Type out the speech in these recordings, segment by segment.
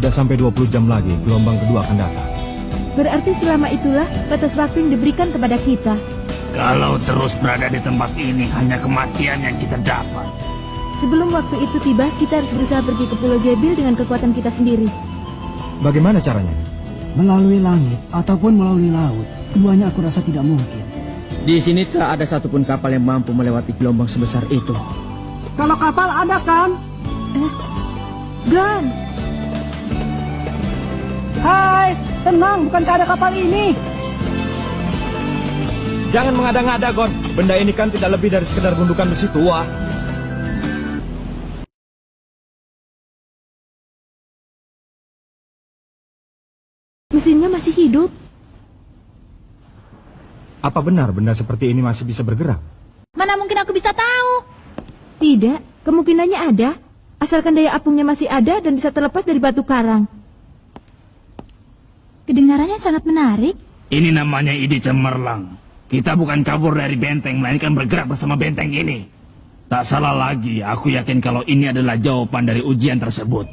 Tidak sampai 20 jam lagi gelombang kedua akan datang. Berarti selama itulah batas waktu yang diberikan kepada kita. Kalau terus berada di tempat ini, hanya kematian yang kita dapat. Sebelum waktu itu tiba, kita harus berusaha pergi ke Pulau Zebil dengan kekuatan kita sendiri. Bagaimana caranya? Melalui langit ataupun melalui laut. Keduanya aku rasa tidak mungkin. Di sini tak ada satupun kapal yang mampu melewati gelombang sebesar itu. Kalau kapal ada kan? Gon! Hai, tenang, bukankah ada kapal ini? Jangan mengada-ngada, Gon. Benda ini kan tidak lebih dari sekedar gundukan besi tua. Mesinnya masih hidup. Apa benar benda seperti ini masih bisa bergerak? Mana mungkin aku bisa tahu? Tidak, kemungkinannya ada. Asalkan daya apungnya masih ada dan bisa terlepas dari batu karang. Kedengarannya sangat menarik. Ini namanya ide cemerlang. Kita bukan kabur dari benteng, melainkan bergerak bersama benteng ini. Tak salah lagi, aku yakin kalau ini adalah jawaban dari ujian tersebut.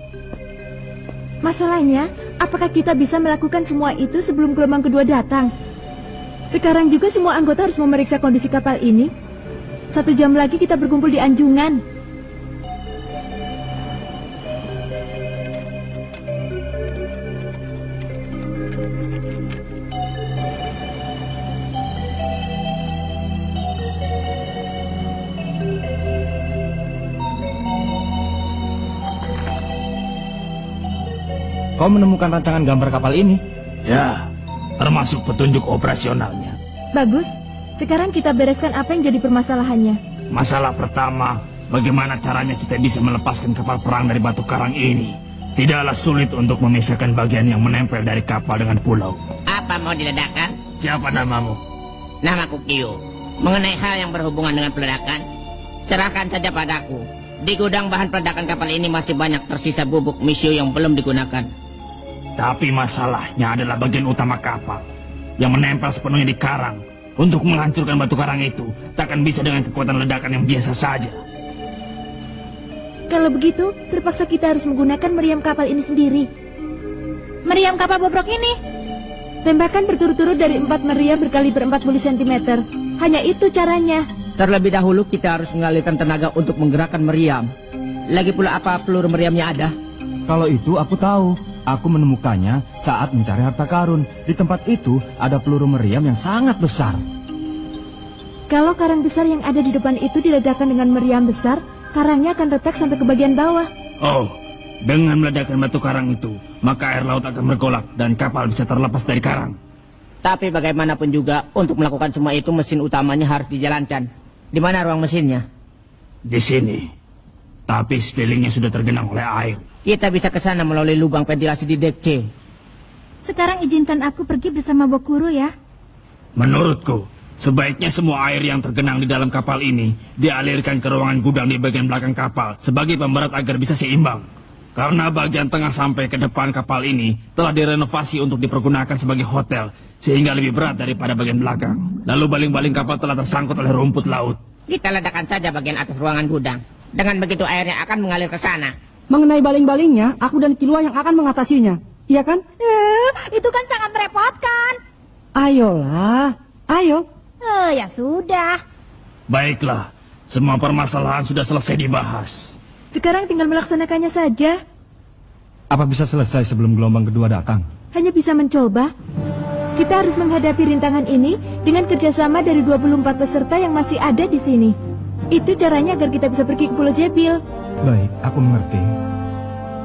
Masalahnya, apakah kita bisa melakukan semua itu sebelum gelombang kedua datang? Sekarang juga semua anggota harus memeriksa kondisi kapal ini. 1 jam lagi kita berkumpul di Anjungan. Kau menemukan rancangan gambar kapal ini? Ya, termasuk petunjuk operasionalnya. Bagus, sekarang kita bereskan apa yang jadi permasalahannya. Masalah pertama, bagaimana caranya kita bisa melepaskan kapal perang dari batu karang ini? Tidaklah sulit untuk memisahkan bagian yang menempel dari kapal dengan pulau. Apa mau diledakkan? Siapa namamu? Namaku Kyo. Mengenai hal yang berhubungan dengan peledakan, serahkan saja padaku. Di gudang bahan peledakan kapal ini masih banyak tersisa bubuk misio yang belum digunakan. Tapi masalahnya adalah bagian utama kapal yang menempel sepenuhnya di karang. Untuk menghancurkan batu karang itu, takkan bisa dengan kekuatan ledakan yang biasa saja. Kalau begitu, terpaksa kita harus menggunakan meriam kapal ini sendiri. Meriam kapal bobrok ini? Tembakan berturut-turut dari 4 meriam berkaliber 40 cm. Hanya itu caranya. Terlebih dahulu kita harus mengalirkan tenaga untuk menggerakkan meriam. Lagi pula apa peluru meriamnya ada? Kalau itu aku tahu. Aku menemukannya saat mencari harta karun. Di tempat itu ada peluru meriam yang sangat besar. Kalau karang besar yang ada di depan itu diledakkan dengan meriam besar, karangnya akan retak sampai ke bagian bawah. Oh, dengan meledakkan batu karang itu, maka air laut akan bergolak dan kapal bisa terlepas dari karang. Tapi bagaimanapun juga, untuk melakukan semua itu mesin utamanya harus dijalankan. Di mana ruang mesinnya? Di sini. Tapi sekelilingnya sudah tergenang oleh air. Kita bisa ke sana melalui lubang ventilasi di dek C. Sekarang izinkan aku pergi bersama Bokuro ya. Menurutku, sebaiknya semua air yang tergenang di dalam kapal ini dialirkan ke ruangan gudang di bagian belakang kapal sebagai pemberat agar bisa seimbang. Karena bagian tengah sampai ke depan kapal ini telah direnovasi untuk dipergunakan sebagai hotel, sehingga lebih berat daripada bagian belakang. Lalu baling-baling kapal telah tersangkut oleh rumput laut. Kita ledakan saja bagian atas ruangan gudang. Dengan begitu airnya akan mengalir ke sana. Mengenai baling-balingnya, aku dan Kilua yang akan mengatasinya. Iya kan? Itu kan sangat merepotkan. Ayolah, ayo. Ya sudah. Baiklah, semua permasalahan sudah selesai dibahas. Sekarang tinggal melaksanakannya saja. Apa bisa selesai sebelum gelombang kedua datang? Hanya bisa mencoba. Kita harus menghadapi rintangan ini dengan kerjasama dari 24 peserta yang masih ada di sini. Itu caranya agar kita bisa pergi ke Pulau Zebil. Baik, aku mengerti.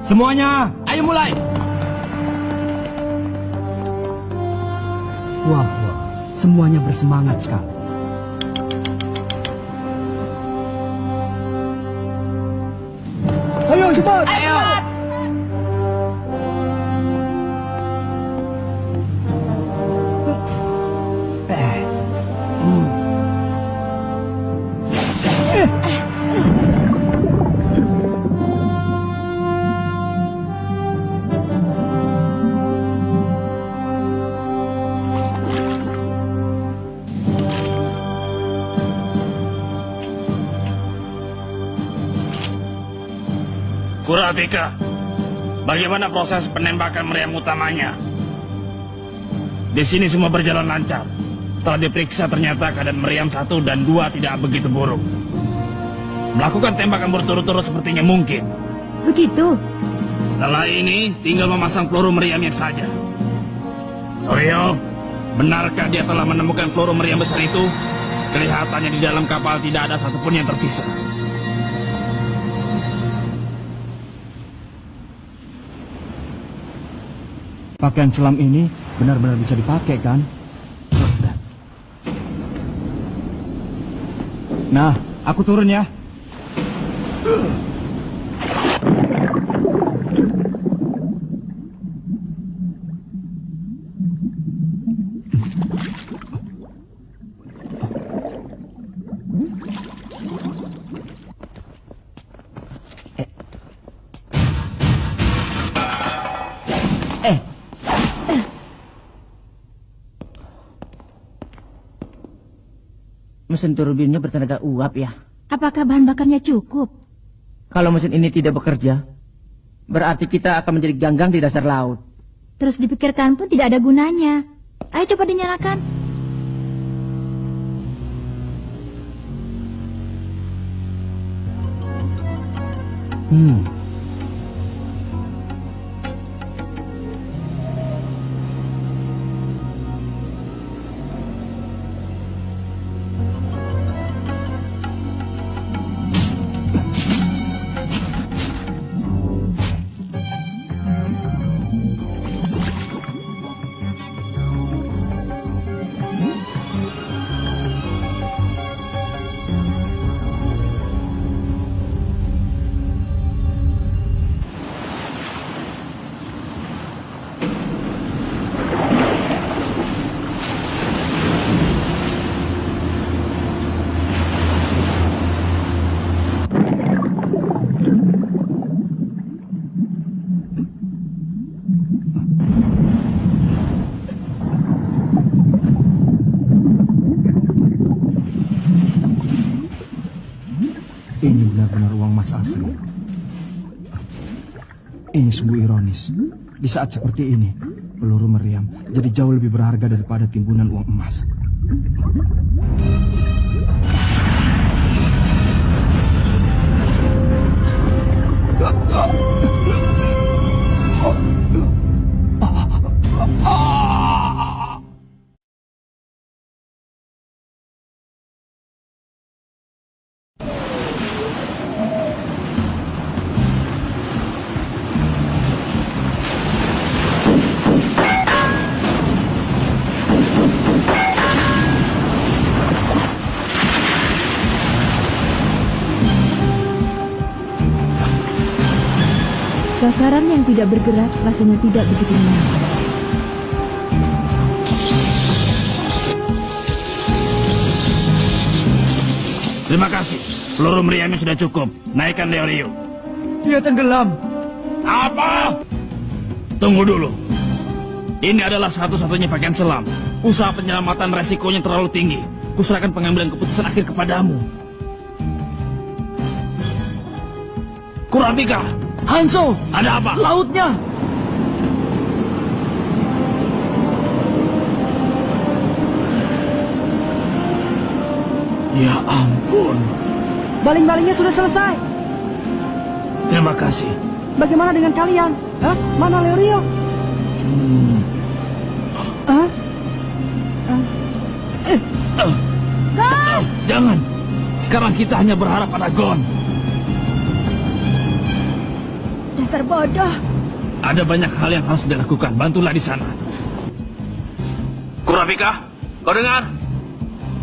Semuanya, ayo mulai. Wah, semuanya bersemangat sekali. Ayo cepat. Ayo! Kurapika, bagaimana proses penembakan meriam utamanya? Di sini semua berjalan lancar. Setelah diperiksa ternyata keadaan meriam 1 dan 2 tidak begitu buruk. Melakukan tembakan berturut-turut sepertinya mungkin. Begitu. Setelah ini tinggal memasang peluru meriamnya saja. Rio, benarkah dia telah menemukan peluru meriam besar itu? Kelihatannya di dalam kapal tidak ada satupun yang tersisa. Pakaian selam ini benar-benar bisa dipakai kan? Nah, aku turun ya. Mesin turbinnya bertenaga uap ya. Apakah bahan bakarnya cukup? Kalau mesin ini tidak bekerja, berarti kita akan menjadi ganggang di dasar laut. Terus dipikirkan pun tidak ada gunanya. Ayo coba dinyalakan. Ini benar-benar uang emas asli. Ini sungguh ironis. Di saat seperti ini, peluru meriam jadi jauh lebih berharga daripada timbunan uang emas. Sasaran yang tidak bergerak rasanya tidak begitu menyenangkan. Terima kasih. Peluru meriamnya sudah cukup. Naikkan Leorio. Dia tenggelam. Apa? Tunggu dulu. Ini adalah satu-satunya pakaian selam. Usaha penyelamatan resikonya terlalu tinggi. Kuserahkan pengambilan keputusan akhir kepadamu. Kurapika! Hanzo, Ada apa? lautnya! Ya ampun. Baling-balingnya sudah selesai. Terima kasih. Bagaimana dengan kalian? Hah? Mana Leorio? Hah? Jangan. Sekarang kita hanya berharap pada Gon. Dasar bodoh. Ada banyak hal yang harus dilakukan. Bantulah di sana. Kurapika, kau dengar?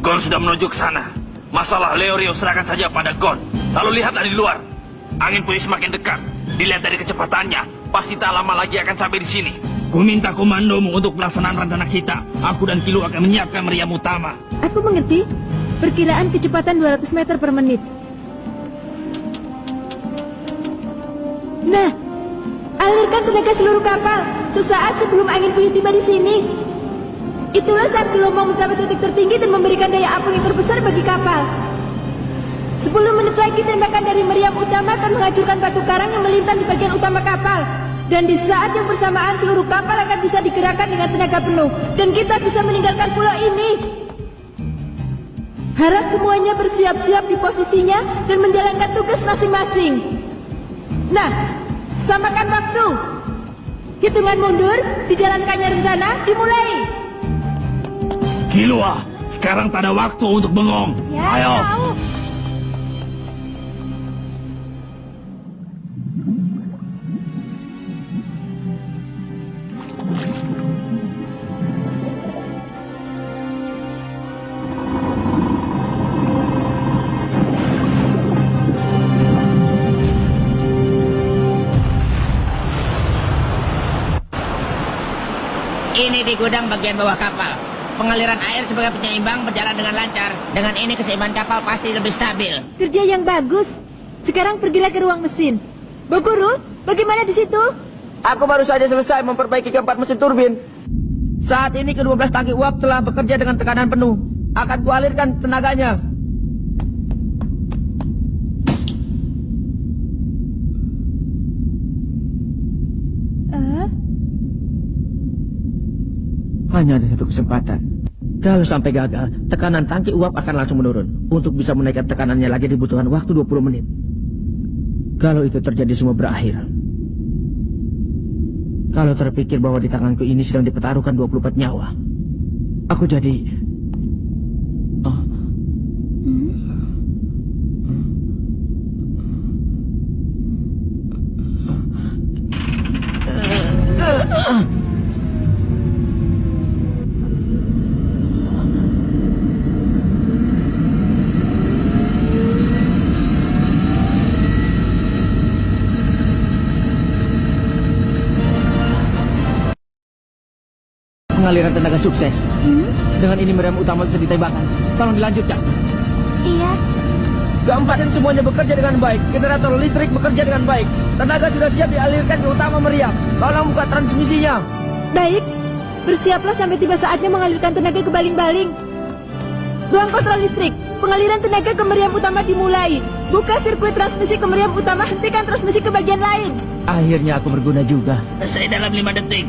Gon sudah menuju ke sana. Masalah Leorio serahkan saja pada Gon. Lalu lihatlah di luar. Angin putih semakin dekat. Dilihat dari kecepatannya, pasti tak lama lagi akan sampai di sini. Ku minta komandomu untuk pelaksanaan rencana kita. Aku dan Kilo akan menyiapkan meriam utama. Aku mengerti. Perkiraan kecepatan 200 meter per menit. Nah, alirkan tenaga seluruh kapal sesaat sebelum angin puyuh tiba di sini. Itulah saat gelombang mencapai titik tertinggi dan memberikan daya apung yang terbesar bagi kapal. 10 menit lagi tembakan dari meriam utama akan menghancurkan batu karang yang melintang di bagian utama kapal. Dan di saat yang bersamaan seluruh kapal akan bisa digerakkan dengan tenaga penuh. Dan kita bisa meninggalkan pulau ini. Harap semuanya bersiap-siap di posisinya dan menjalankan tugas masing-masing. Nah, samakan waktu. Hitungan mundur, dijalankannya rencana, dimulai. Killua, sekarang tak ada waktu untuk bengong. Ayo. Ini di gudang bagian bawah kapal. Pengaliran air sebagai penyeimbang berjalan dengan lancar. Dengan ini keseimbangan kapal pasti lebih stabil. Kerja yang bagus. Sekarang pergilah ke ruang mesin. Boguru, bagaimana di situ? Aku baru saja selesai memperbaiki keempat mesin turbin. Saat ini ke-12 tangki uap telah bekerja dengan tekanan penuh. Akan kualirkan tenaganya. Hanya ada satu kesempatan. Kalau sampai gagal, tekanan tangki uap akan langsung menurun. Untuk bisa menaikkan tekanannya lagi dibutuhkan waktu 20 menit. Kalau itu terjadi semua berakhir. Kalau terpikir bahwa di tanganku ini sedang dipertaruhkan 24 nyawa. Aku jadi... Pengaliran tenaga sukses. Dengan ini meriam utama bisa ditembakkan. Tolong dilanjutkan. Iya. Keempat mesin semuanya bekerja dengan baik. Generator listrik bekerja dengan baik. Tenaga sudah siap dialirkan ke utama meriam. Tolong buka transmisinya. Baik. Bersiaplah sampai tiba saatnya mengalirkan tenaga ke baling-baling. Ruang kontrol listrik. Pengaliran tenaga ke meriam utama dimulai. Buka sirkuit transmisi ke meriam utama. Hentikan transmisi ke bagian lain. Akhirnya aku berguna juga. Selesai dalam 5 detik.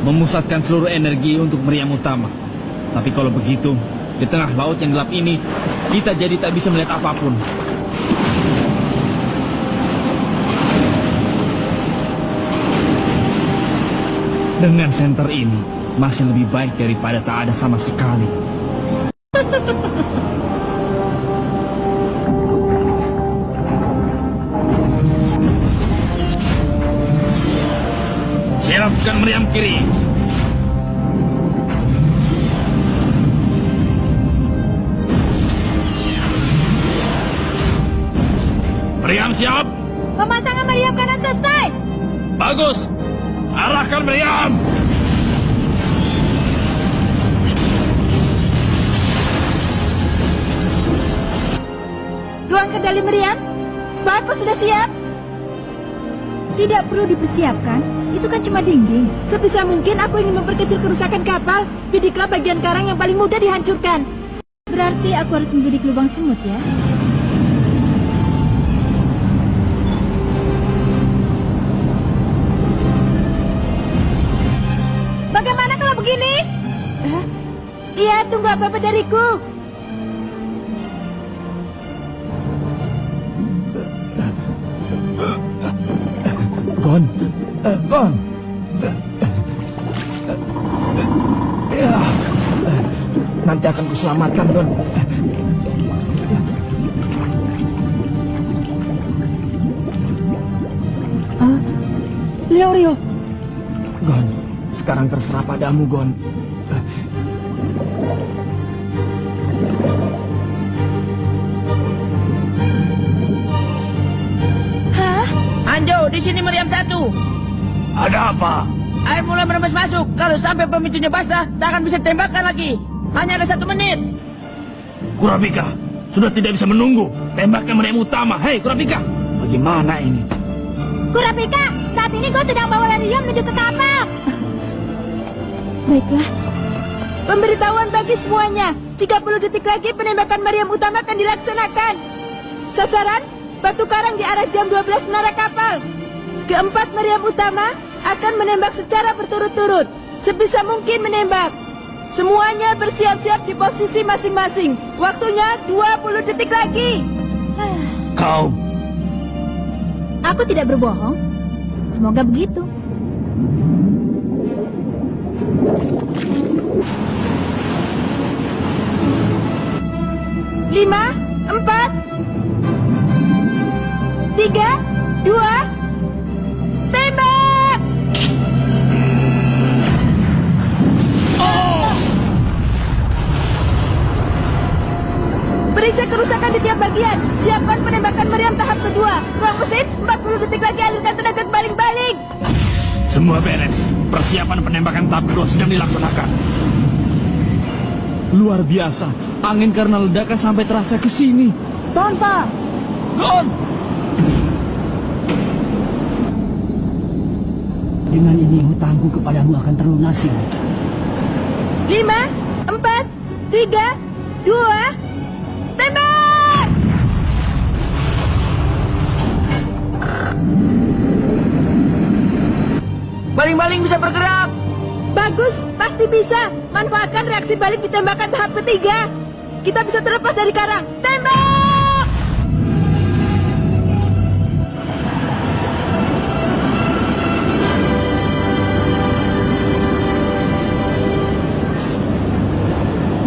Memusatkan seluruh energi untuk meriam utama. Tapi kalau begitu, di tengah laut yang gelap ini, kita jadi tak bisa melihat apapun. Dengan senter ini, masih lebih baik daripada tak ada sama sekali. Siapkan meriam kiri. Meriam siap. Pemasangan meriam kanan selesai. Bagus. Arahkan meriam. Ruang kendali meriam. Sparko sudah siap. Tidak perlu dipersiapkan. Itu kan cuma dinding. Sebisa mungkin aku ingin memperkecil kerusakan kapal. Bidiklah bagian karang yang paling mudah dihancurkan. Berarti aku harus membidik lubang semut ya. Bagaimana kalau begini? Iya, tunggu apa-apa dariku. Gon. Gon. Ya. Nanti akan kuselamatkan, Gon. Rio. Gon, sekarang terserah padamu, Gon. Anjo, di sini meriam 1. Ada apa? Air mulai merembes masuk. Kalau sampai pemicunya basah, tak akan bisa tembakkan lagi. Hanya ada 1 menit. Kurapika, sudah tidak bisa menunggu. Tembakkan meriam utama. Hei, Kurapika. Bagaimana ini? Kurapika, saat ini gue sedang bawa Larium menuju ke kapal. Baiklah. Pemberitahuan bagi semuanya. 30 detik lagi penembakan meriam utama akan dilaksanakan. Sasaran, batu karang di arah jam 12 menara kapal. Keempat meriam utama akan menembak secara berturut-turut. Sebisa mungkin menembak. Semuanya bersiap-siap di posisi masing-masing. Waktunya 20 detik lagi. Kau, Aku tidak berbohong. Semoga begitu. 5, 4, 3, 2, tembak! Periksa kerusakan di tiap bagian. Siapkan penembakan meriam tahap kedua. Ruang mesin, 40 detik lagi alirkan tenaga baling-baling. semua beres. Persiapan penembakan tahap kedua sedang dilaksanakan. Luar biasa, angin karena ledakan sampai terasa ke sini. Tuan, Pak. Gon! Dengan ini hutangku kepadamu akan terlunasi, Macan. 5, 4, 3, 2, tembak! Baling-baling bisa bergerak. Bagus, pasti bisa. Manfaatkan reaksi balik di tembakan tahap ketiga. Kita bisa terlepas dari karang. Tembak!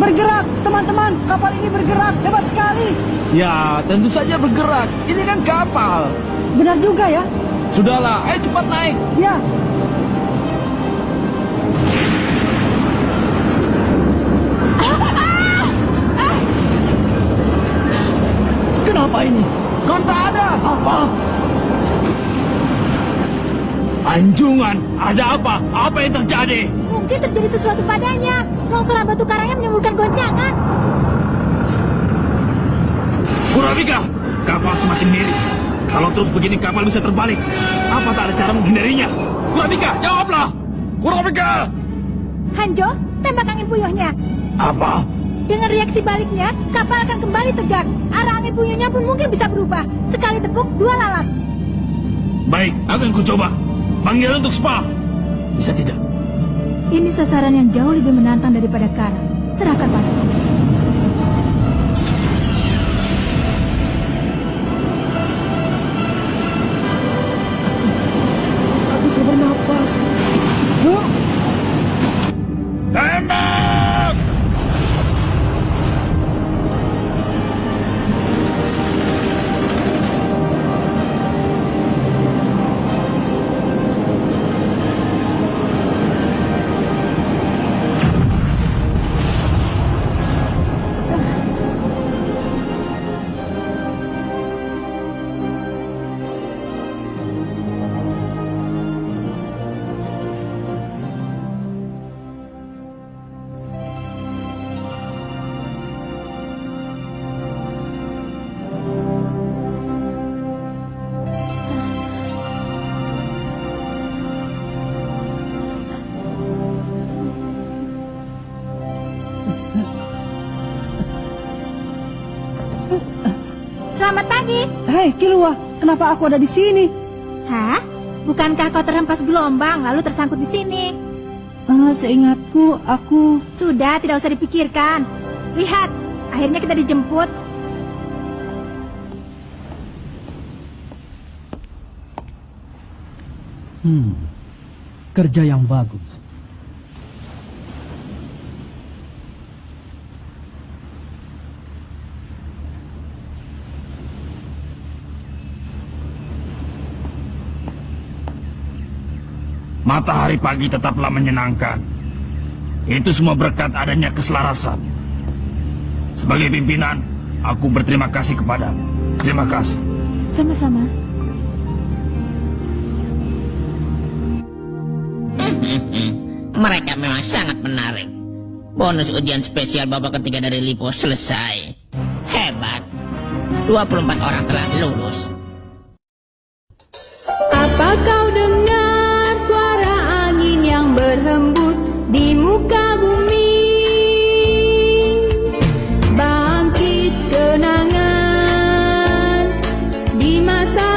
Bergerak, teman-teman. Kapal ini bergerak. Hebat sekali. Ya, tentu saja bergerak. Ini kan kapal. Benar juga ya. Sudahlah, ayo cepat naik. Ya. Kenapa ini? Gon tak ada. Apa? Anjungan, ada apa? Apa yang terjadi? Mungkin terjadi sesuatu padanya. Longsoran batu karangnya menimbulkan goncangan. Kurabika, kapal semakin miring. Kalau terus begini kapal bisa terbalik. Apa tak ada cara menghindarinya? Kurabika, jawablah! Kurabika! Hanjo, tembak angin puyuhnya. Apa? Dengan reaksi baliknya, kapal akan kembali tegak. Arah angin puyuhnya pun mungkin bisa berubah. Sekali tepuk, 2 lalat. Baik, akan kucoba. Panggil untuk spa. Bisa tidak? Ini sasaran yang jauh lebih menantang daripada karang. Serahkan padaku. Tak bisa bernapas. Huh? Tembak! Selamat pagi. Hei, Kilua, kenapa aku ada di sini? Hah? Bukankah kau terhempas gelombang lalu tersangkut di sini? Seingatku, aku... Sudah, tidak usah dipikirkan. Lihat, akhirnya kita dijemput. Kerja yang bagus. Matahari pagi tetaplah menyenangkan. Itu semua berkat adanya keselarasan. Sebagai pimpinan, aku berterima kasih kepadamu. Terima kasih. Sama-sama. Mereka memang sangat menarik. Bonus ujian spesial babak ketiga dari Lipo selesai. Hebat. 24 orang telah lulus. Apa kau dengar suara angin yang berhembus di muka bumi? Bangkit kenangan di masa